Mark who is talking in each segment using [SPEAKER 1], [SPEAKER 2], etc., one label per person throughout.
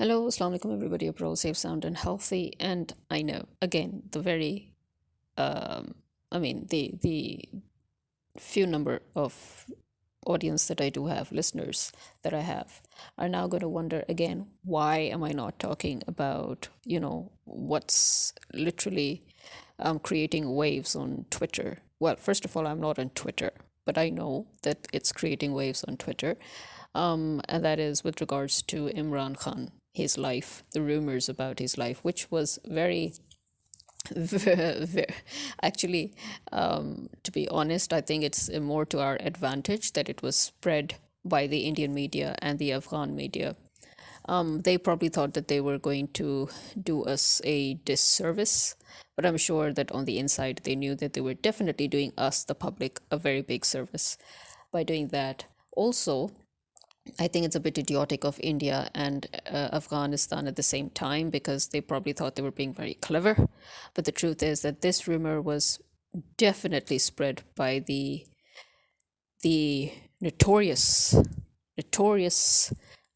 [SPEAKER 1] Hello, Assalamu alaikum everybody. Hope you're all safe, sound, and healthy. And I know, again, um, the few number of audience that I do have, listeners that I have, are now going to wonder again, why am I not talking about, what's literally creating waves on Twitter? Well, first of all, I'm not on Twitter, but I know that it's creating waves on Twitter, and that is with regards to Imran Khan, his life, the rumors about his life, which was very, very, actually, to be honest, I think it's more to our advantage that it was spread by the Indian media and the Afghan media. They probably thought that they were going to do us a disservice, but I'm sure that on the inside they knew that they were definitely doing us, the public, a very big service by doing that. Also, I think it's a bit idiotic of India and Afghanistan at the same time because they probably thought they were being very clever. But the truth is that this rumor was definitely spread by the notorious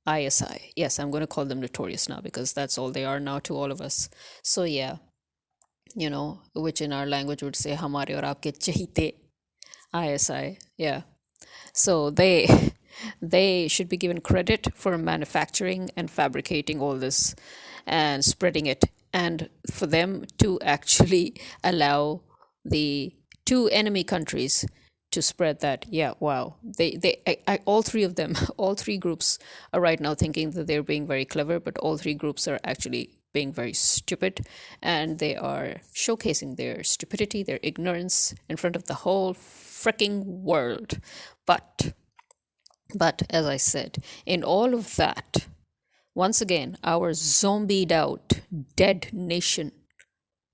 [SPEAKER 1] ISI. Yes, I'm going to call them notorious now because that's all they are now to all of us. So yeah, which in our language would say hamare aur aapke chahite ISI. Yeah. So they should be given credit for manufacturing and fabricating all this and spreading it, and for them to actually allow the two enemy countries to spread that. Yeah, wow. All three of them, all three groups are right now thinking that they're being very clever, but all three groups are actually being very stupid, and they are showcasing their stupidity, their ignorance in front of the whole freaking world. But as I said, in all of that, once again, our zombied out, dead nation,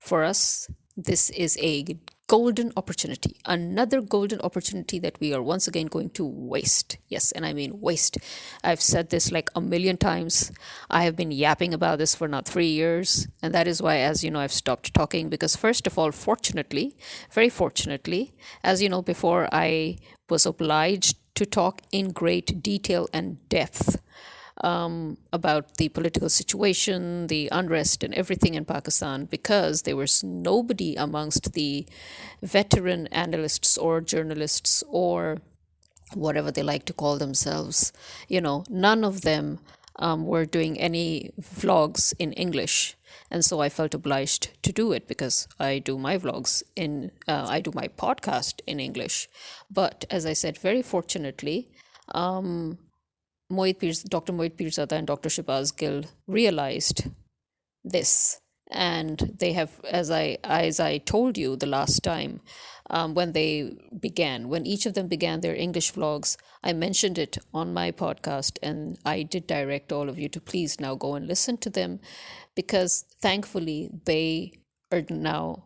[SPEAKER 1] for us, this is a golden opportunity, another golden opportunity that we are once again going to waste. Yes, and I mean waste. I've said this like a million times. I have been yapping about this for now 3 years, and that is why, as you know, I've stopped talking because, first of all, fortunately, very fortunately, as you know, before I was obliged to talk in great detail and depth about the political situation, the unrest, and everything in Pakistan because there was nobody amongst the veteran analysts or journalists or whatever they like to call themselves. None of them were doing any vlogs in English. And so I felt obliged to do it because I do my vlogs I do my podcast in English. But as I said, very fortunately, Dr. Mohit Pirzada and Dr. Shabazz Gill realized this, and they have, as I told you the last time, when each of them began their English vlogs, I mentioned it on my podcast, and I did direct all of you to please now go and listen to them, because thankfully they are now,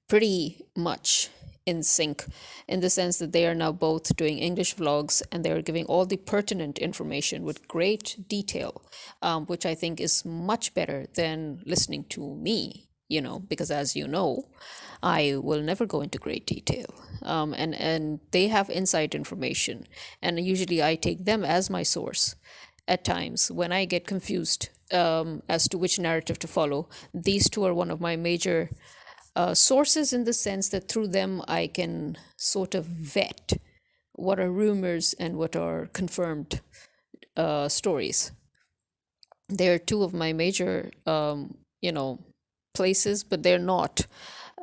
[SPEAKER 1] pretty much in sync, in the sense that they are now both doing English vlogs and they're giving all the pertinent information with great detail, which I think is much better than listening to me, because as you know, I will never go into great detail. And they have inside information, and usually I take them as my source. At times, when I get confused as to which narrative to follow, these two are one of my major sources, in the sense that through them I can sort of vet what are rumors and what are confirmed stories. They're two of my major, places, but they're not,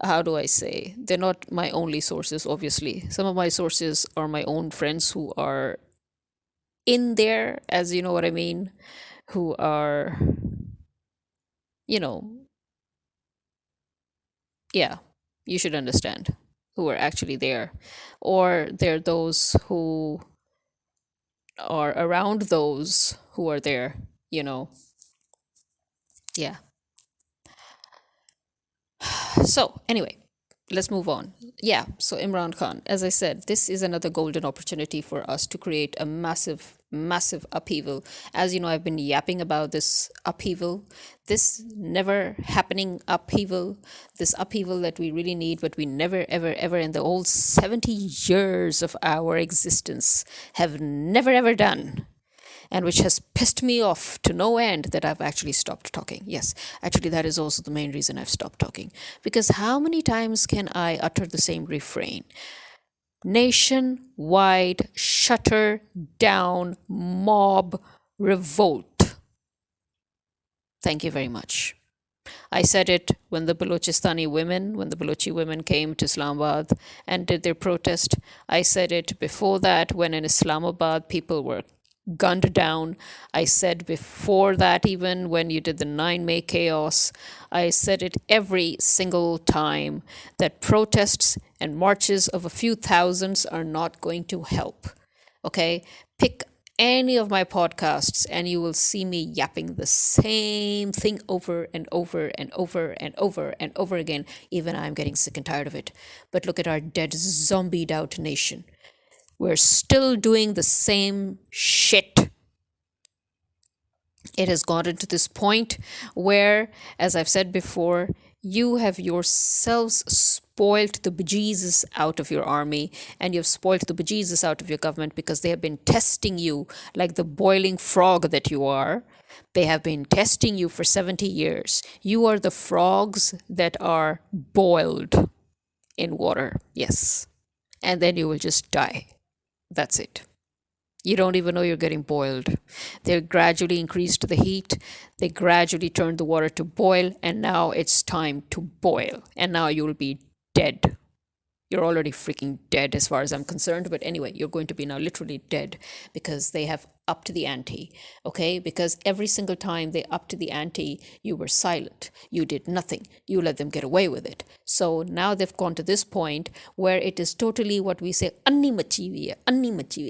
[SPEAKER 1] how do I say, they're not my only sources, obviously. Some of my sources are my own friends who are in there, as you know what I mean, who are, you know, yeah, you should understand, who are actually there. Or they're those who are around those who are there, you know. Yeah. So, anyway, let's move on. Yeah, so Imran Khan, as I said, this is another golden opportunity for us to create a massive, massive upheaval. As you know, I've been yapping about this upheaval, this never happening upheaval, this upheaval that we really need, but we never, ever, ever in the whole 70 years of our existence have never, ever done. and which has pissed me off to no end that I've actually stopped talking. Yes, actually, that is also the main reason I've stopped talking. Because how many times can I utter the same refrain? Nationwide shutter down mob revolt. Thank you very much. I said it when the Balochi women came to Islamabad and did their protest. I said it before that when in Islamabad people were gunned down. I said before that, even when you did the 9 May chaos, I said it every single time that protests and marches of a few thousands are not going to help. Okay? Pick any of my podcasts and you will see me yapping the same thing over and over and over and over and over again. Even I'm getting sick and tired of it. But look at our dead, zombied out nation. We're still doing the same shit. It has gotten to this point where, as I've said before, you have yourselves spoilt the bejesus out of your army and you've spoilt the bejesus out of your government because they have been testing you like the boiling frog that you are. They have been testing you for 70 years. You are the frogs that are boiled in water. Yes. And then you will just die. That's it. You don't even know you're getting boiled. They gradually increased the heat. They gradually turned the water to boil, and now it's time to boil. And now you will be dead. You're already freaking dead as far as I'm concerned. But anyway, you're going to be now literally dead because they have upped the ante. Okay? Because every single time they upped the ante, you were silent. You did nothing. You let them get away with it. So now they've gone to this point where it is totally what we say, anni machi.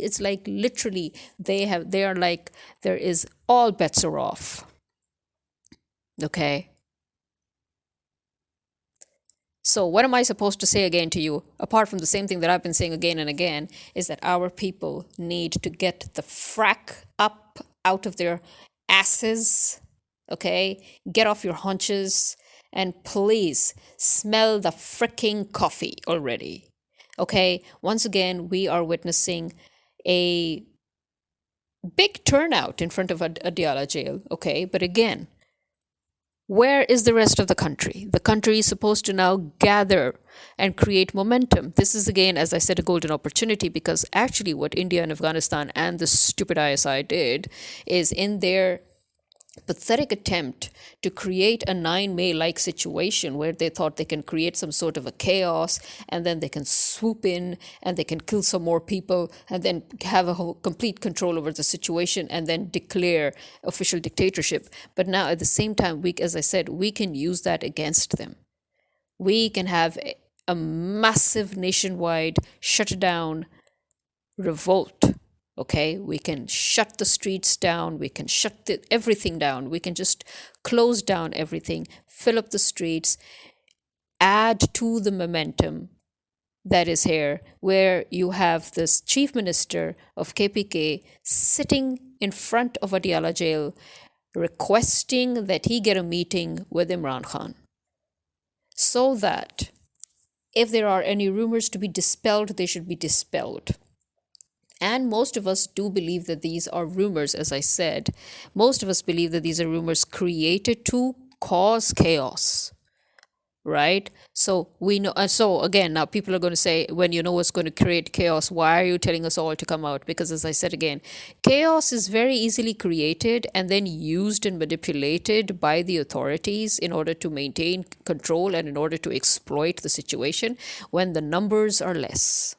[SPEAKER 1] It's like literally they are like, there is all bets are off. Okay? So, what am I supposed to say again to you, apart from the same thing that I've been saying again and again, is that our people need to get the frack up out of their asses, okay? Get off your haunches, and please smell the fricking coffee already, okay? Once again, we are witnessing a big turnout in front of Adiala jail, okay? But again, where is the rest of the country? The country is supposed to now gather and create momentum. This is, again, as I said, a golden opportunity because actually what India and Afghanistan and the stupid ISI did is in their pathetic attempt to create a 9 May like situation where they thought they can create some sort of a chaos and then they can swoop in and they can kill some more people and then have a whole complete control over the situation and then declare official dictatorship. But now at the same time, as I said, we can use that against them. We can have a massive nationwide shutdown revolt. Okay, we can shut the streets down, we can shut everything down, we can just close down everything, fill up the streets, add to the momentum that is here, where you have this chief minister of KPK sitting in front of Adiala jail requesting that he get a meeting with Imran Khan so that if there are any rumors to be dispelled, they should be dispelled. And most of us do believe that these are rumors, as I said. Most of us believe that these are rumors created to cause chaos, right? So we know. So again, now people are going to say, when you know what's going to create chaos, why are you telling us all to come out? Because as I said again, chaos is very easily created and then used and manipulated by the authorities in order to maintain control and in order to exploit the situation when the numbers are less.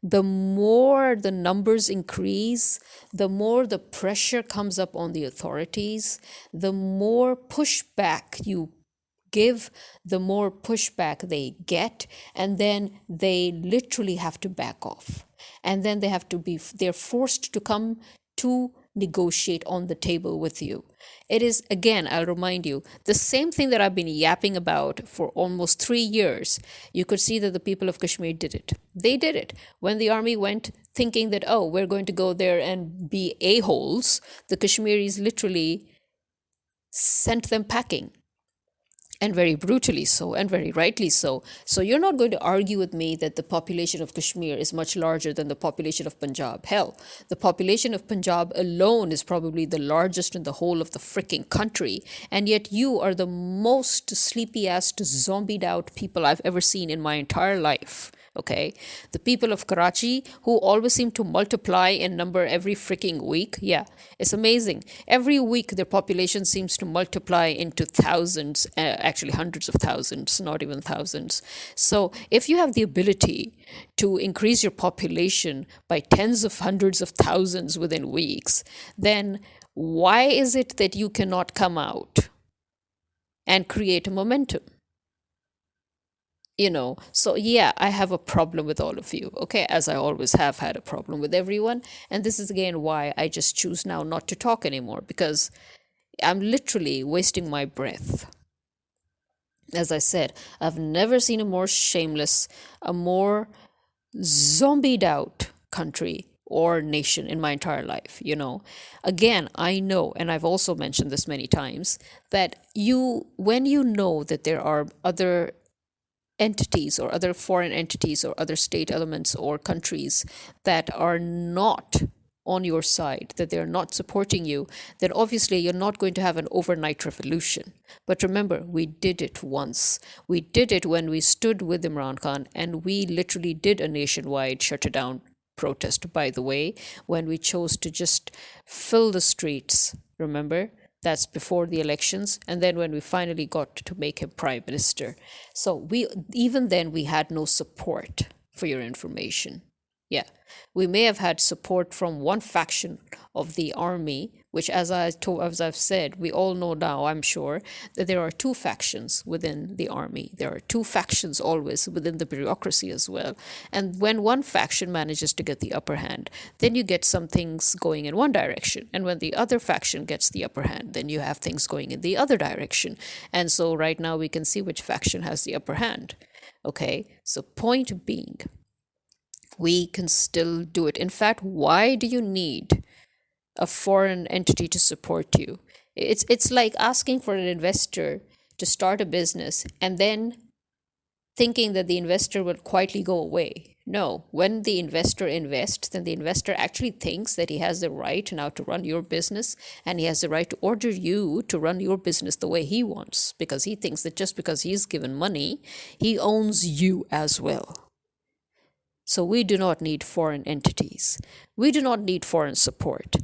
[SPEAKER 1] The more the numbers increase, the more the pressure comes up on the authorities, the more pushback you give, the more pushback they get, and then they literally have to back off. And then they're forced to come to negotiate on the table with you. It is, again, I'll remind you, the same thing that I've been yapping about for almost 3 years. You could see that the people of Kashmir did it. They did it. When the army went thinking that, oh, we're going to go there and be a-holes, the Kashmiris literally sent them packing. and very brutally so, and very rightly so. So you're not going to argue with me that the population of Kashmir is much larger than the population of Punjab. Hell, the population of Punjab alone is probably the largest in the whole of the freaking country, and yet you are the most sleepy ass, zombied out people I've ever seen in my entire life. Okay, the people of Karachi, who always seem to multiply in number every freaking week. Yeah, it's amazing. Every week their population seems to multiply into thousands, actually hundreds of thousands, not even thousands. So if you have the ability to increase your population by tens of hundreds of thousands within weeks, then why is it that you cannot come out and create a momentum? So yeah, I have a problem with all of you, okay, as I always have had a problem with everyone. And this is again why I just choose now not to talk anymore, because I'm literally wasting my breath. As I said, I've never seen a more shameless, a more zombied out country or nation in my entire life. Again, I know, and I've also mentioned this many times, that when you know that there are other entities or other foreign entities or other state elements or countries that are not on your side, that they're not supporting you, then obviously you're not going to have an overnight revolution. But remember, we did it once. We did it when we stood with Imran Khan, and we literally did a nationwide shut it down protest, by the way, when we chose to just fill the streets. Remember? That's before the elections. And then when we finally got to make him prime minister. So even then we had no support, for your information. Yeah. We may have had support from one faction of the army, which, as I've said, we all know now, I'm sure, that there are two factions within the army. There are two factions always within the bureaucracy as well. And when one faction manages to get the upper hand, then you get some things going in one direction. And when the other faction gets the upper hand, then you have things going in the other direction. And so right now we can see which faction has the upper hand. Okay, so point being, we can still do it. In fact, why do you need a foreign entity to support you? It's like asking for an investor to start a business and then thinking that the investor will quietly go away. No, when the investor invests, then the investor actually thinks that he has the right now to run your business, and he has the right to order you to run your business the way he wants, because he thinks that just because he's given money, he owns you as well. So we do not need foreign entities. We do not need foreign support.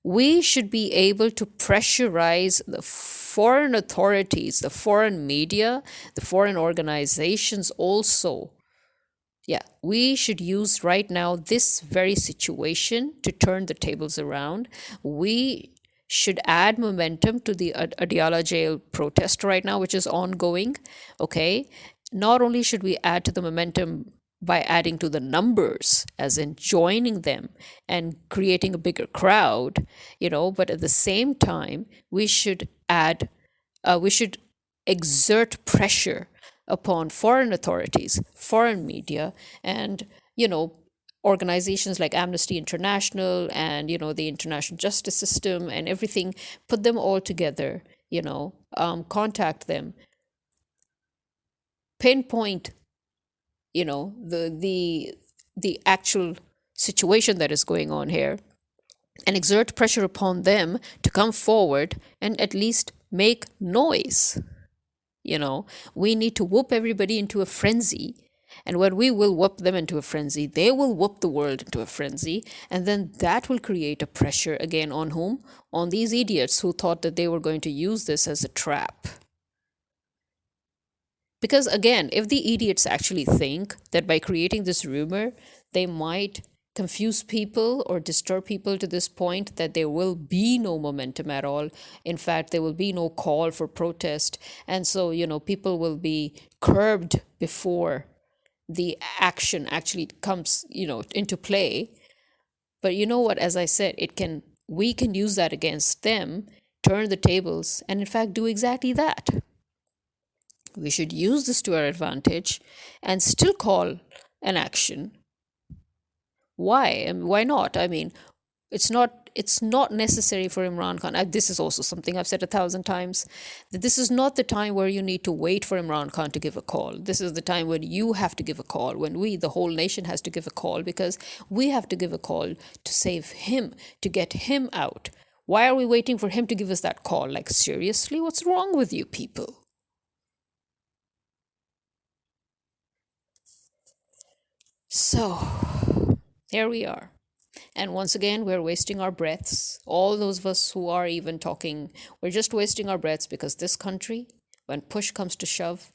[SPEAKER 1] We should be able to pressurize the foreign authorities, the foreign media, the foreign organizations also. Yeah, we should use right now this very situation to turn the tables around. We should add momentum to the Adiala jail protest right now, which is ongoing. Okay. Not only should we add to the momentum by adding to the numbers, as in joining them and creating a bigger crowd, but at the same time, we should exert pressure upon foreign authorities, foreign media, and, organizations like Amnesty International and, the international justice system and everything, put them all together, contact them, pinpoint the actual situation that is going on here, and exert pressure upon them to come forward and at least make noise. We need to whoop everybody into a frenzy. And when we will whoop them into a frenzy, they will whoop the world into a frenzy. And then that will create a pressure again on whom? On these idiots who thought that they were going to use this as a trap. Because again, if the idiots actually think that by creating this rumor, they might confuse people or disturb people to this point that there will be no momentum at all. In fact, there will be no call for protest. And so, people will be curbed before the action actually comes, into play. But you know what, as I said, we can use that against them, turn the tables, and in fact do exactly that. We should use this to our advantage and still call an action. Why? And why not? I mean, It's not necessary for Imran Khan. This is also something I've said 1,000 times, that this is not the time where you need to wait for Imran Khan to give a call. This is the time when you have to give a call, when we, the whole nation, has to give a call, because we have to give a call to save him, to get him out. Why are we waiting for him to give us that call? Like, seriously, what's wrong with you people? So, here we are. And once again, we're wasting our breaths. All those of us who are even talking, we're just wasting our breaths, because this country, when push comes to shove,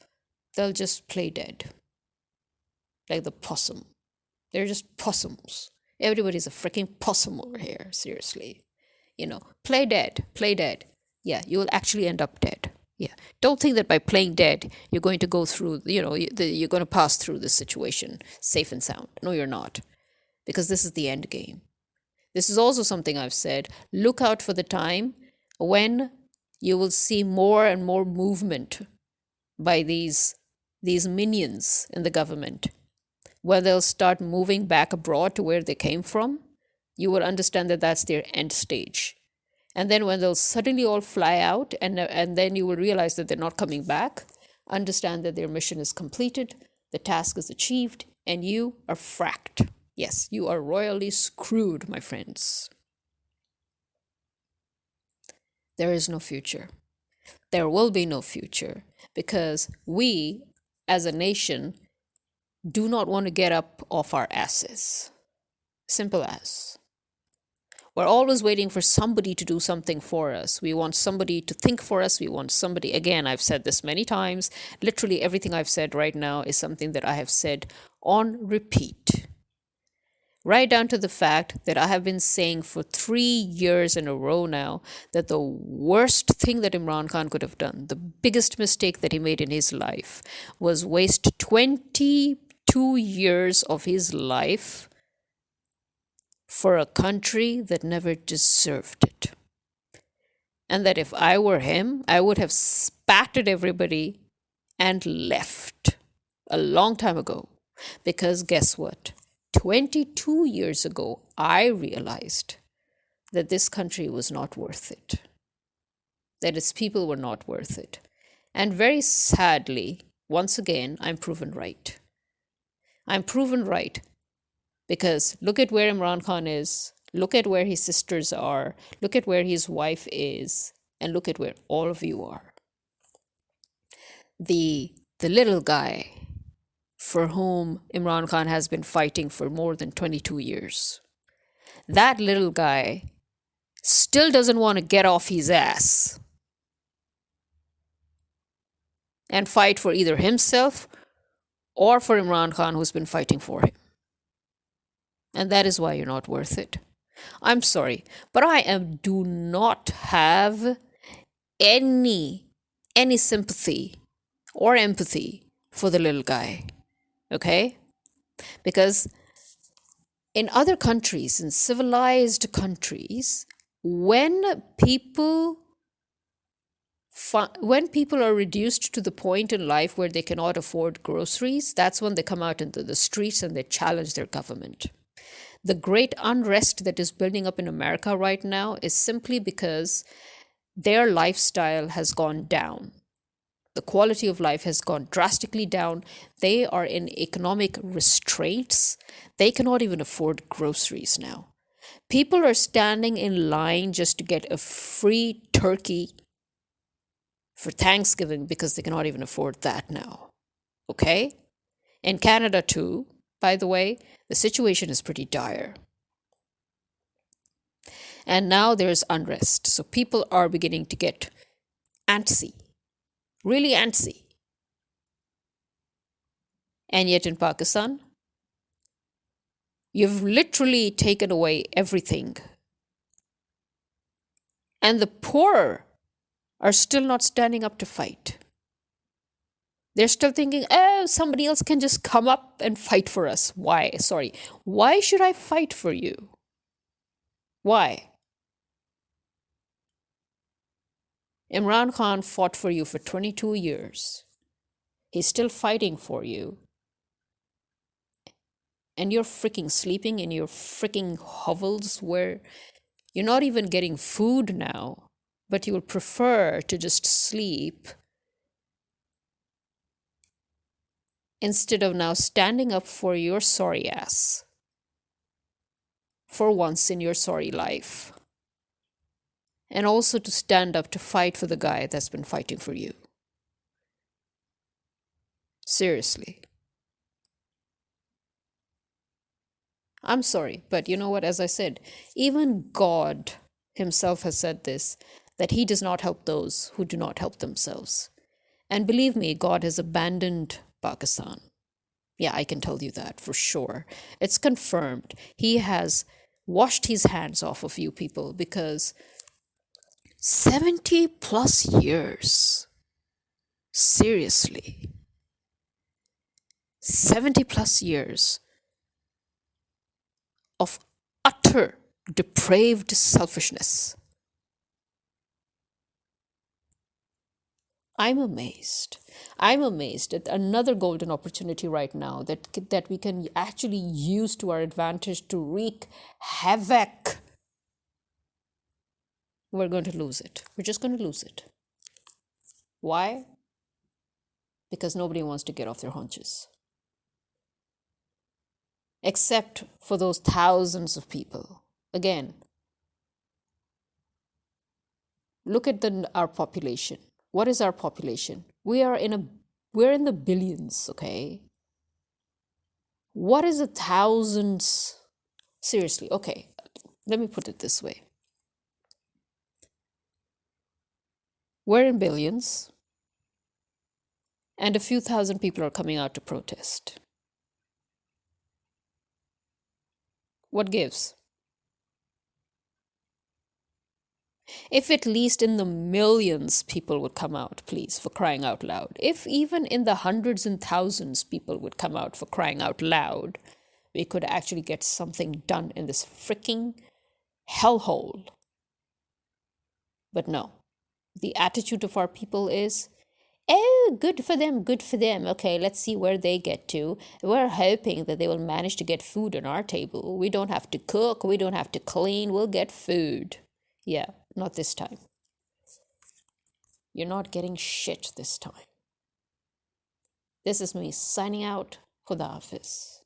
[SPEAKER 1] they'll just play dead. Like the possum. They're just possums. Everybody's a freaking possum over here, seriously. Play dead, play dead. Yeah, you will actually end up dead. Yeah. Don't think that by playing dead, you're going to go through, you're going to pass through this situation safe and sound. No, you're not. Because this is the end game. This is also something I've said. Look out for the time when you will see more and more movement by these minions in the government, where they'll start moving back abroad to where they came from. You will understand that that's their end stage. And then when they'll suddenly all fly out, and then you will realize that they're not coming back, understand that their mission is completed, the task is achieved, and you are fracked. Yes, you are royally screwed, my friends. There is no future. There will be no future, because we, as a nation, do not want to get up off our asses. Simple as. We're always waiting for somebody to do something for us. We want somebody to think for us. We want somebody, again, I've said this many times. Literally everything I've said right now is something that I have said on repeat. Right down to the fact that I have been saying for 3 years in a row now that the worst thing that Imran Khan could have done, the biggest mistake that he made in his life, was waste 22 years of his life for a country that never deserved it. And that if I were him, I would have spat at everybody and left a long time ago. Because guess what? 22 years ago, I realized that this country was not worth it, that its people were not worth it. And very sadly, once again, I'm proven right. I'm proven right, because look at where Imran Khan is, look at where his sisters are, look at where his wife is, and look at where all of you are. The little guy for whom Imran Khan has been fighting for more than 22 years. That little guy still doesn't want to get off his ass and fight for either himself or for Imran Khan, who's been fighting for him. And that is why you're not worth it. I'm sorry, but do not have any sympathy or empathy for the little guy. Okay? Because in other countries, in civilized countries, when people are reduced to the point in life where they cannot afford groceries, that's when they come out into the streets and they challenge their government. The great unrest that is building up in America right now is simply because their lifestyle has gone down. The quality of life has gone drastically down. They are in economic restraints. They cannot even afford groceries now. People are standing in line just to get a free turkey for Thanksgiving because they cannot even afford that now. Okay? In Canada too, by the way, the situation is pretty dire. And now there's unrest. So people are beginning to get antsy. Really antsy. And yet in Pakistan, you've literally taken away everything. And the poor are still not standing up to fight. They're still thinking, oh, somebody else can just come up and fight for us. Why? Sorry. Why should I fight for you? Why? Imran Khan fought for you for 22 years. He's still fighting for you. And you're freaking sleeping in your freaking hovels where You're not even getting food now, but you will prefer to just sleep instead of now standing up for your sorry ass for once in your sorry life. And also to stand up to fight for the guy that's been fighting for you. Seriously. I'm sorry, but you know what? As I said, even God himself has said this, that he does not help those who do not help themselves. And believe me, God has abandoned Pakistan. Yeah, I can tell you that for sure. It's confirmed. He has washed his hands off of you people because 70 plus years. Seriously. 70 plus years of utter depraved selfishness. I'm amazed. I'm amazed at another golden opportunity right now that we can actually use to our advantage to wreak havoc. We're going to lose it. We're just going to lose it. Why? Because nobody wants to get off their haunches. Except for those thousands of people. Again, look at our population. What is our population? We're in the billions, okay? What is a thousands? Seriously, okay. Let me put it this way. We're in billions, and a few thousand people are coming out to protest. What gives? If at least in the millions people would come out, please, for crying out loud. If even in the hundreds and thousands people would come out for crying out loud, we could actually get something done in this freaking hellhole. But no, the attitude of our people is, oh, good for them, good for them. Okay, let's see where they get to. We're hoping that they will manage to get food on our table. We don't have to cook, we don't have to clean, we'll get food. Yeah, not this time. You're not getting shit this time. This is me signing out. Khuda Hafiz.